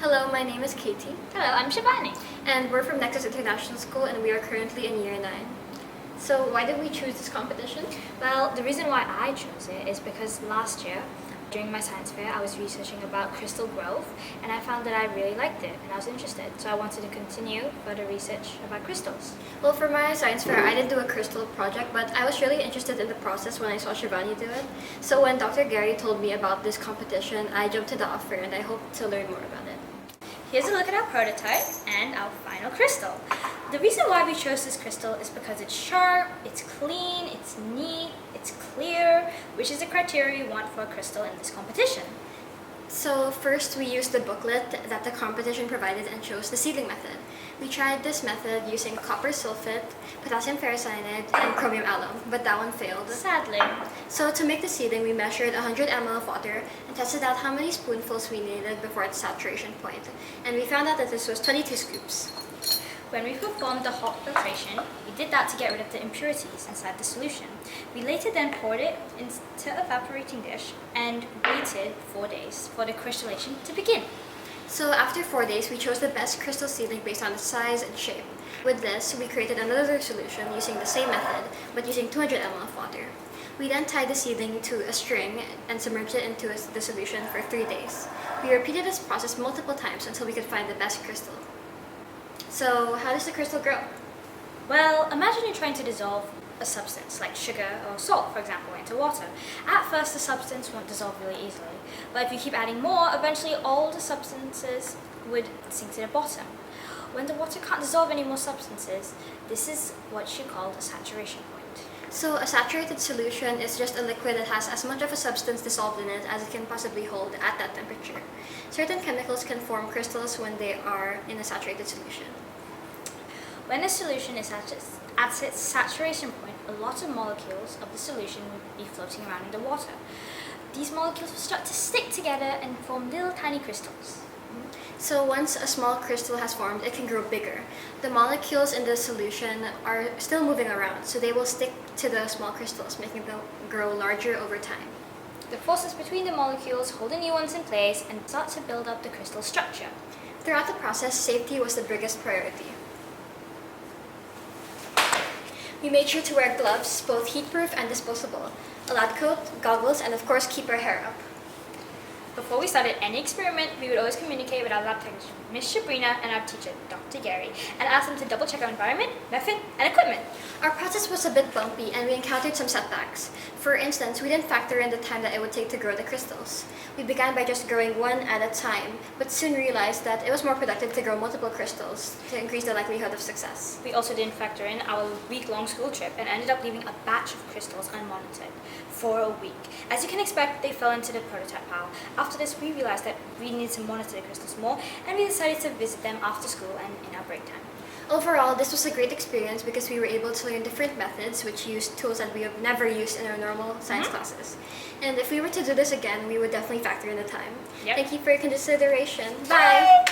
Hello, my name is Katy. Hello, I'm Shivany. And we're from Nexus International School and we are currently in year 9. So why did we choose this competition? Well, the reason why I chose it is because last year, during my science fair, I was researching about crystal growth and I found that I really liked it and I was interested. So I wanted to continue further research about crystals. Well, for my science fair, I didn't do a crystal project, but I was really interested in the process when I saw Shivany do it. So when Dr. Gary told me about this competition, I jumped to the offer and I hope to learn more about it. Here's a look at our prototype and our final crystal. The reason why we chose this crystal is because it's sharp, it's clean, it's neat, it's clear, which is the criteria we want for a crystal in this competition. So first we used the booklet that the competition provided and chose the sealing method. We tried this method using copper sulfate, potassium ferricyanide, and chromium alum, but that one failed. Sadly. So to make the sealing, we measured 100 ml of water and tested out how many spoonfuls we needed before its saturation point. And we found out that this was 22 scoops. When we performed the hot filtration, we did that to get rid of the impurities inside the solution. We later then poured it into an evaporating dish and waited 4 days for the crystallization to begin. So after 4 days, we chose the best crystal sealing based on its size and shape. With this, we created another solution using the same method, but using 200 ml of water. We then tied the sealing to a string and submerged it into the solution for 3 days. We repeated this process multiple times until we could find the best crystal. So how does the crystal grow? Well, imagine you're trying to dissolve a substance like sugar or salt, for example, into water. At first, the substance won't dissolve really easily, but if you keep adding more, eventually all the substances would sink to the bottom. When the water can't dissolve any more substances, this is what you call a saturation point. So a saturated solution is just a liquid that has as much of a substance dissolved in it as it can possibly hold at that temperature. Certain chemicals can form crystals when they are in a saturated solution. When a solution is at its saturation point, a lot of molecules of the solution will be floating around in the water. These molecules will start to stick together and form little tiny crystals. So once a small crystal has formed, it can grow bigger. The molecules in the solution are still moving around, so they will stick to the small crystals, making them grow larger over time. The forces between the molecules hold the new ones in place and start to build up the crystal structure. Throughout the process, safety was the biggest priority. We made sure to wear gloves, both heat-proof and disposable, a lab coat, goggles, and of course keep our hair up. Before we started any experiment, we would always communicate with our lab technician, Miss Sabrina, and our teacher, Dr. Gary, and ask them to double-check our environment, method, and equipment. Our process was a bit bumpy and we encountered some setbacks. For instance, we didn't factor in the time that it would take to grow the crystals. We began by just growing one at a time, but soon realized that it was more productive to grow multiple crystals to increase the likelihood of success. We also didn't factor in our week-long school trip and ended up leaving a batch of crystals unmonitored for a week. As you can expect, they fell into the prototype pile. After this, we realized that we needed to monitor the crystals more, and we decided to visit them after school and in our break time. Overall, this was a great experience because we were able to learn different methods which used tools that we have never used in our normal science classes. And if we were to do this again, we would definitely factor in the time. Yep. Thank you for your consideration. Bye!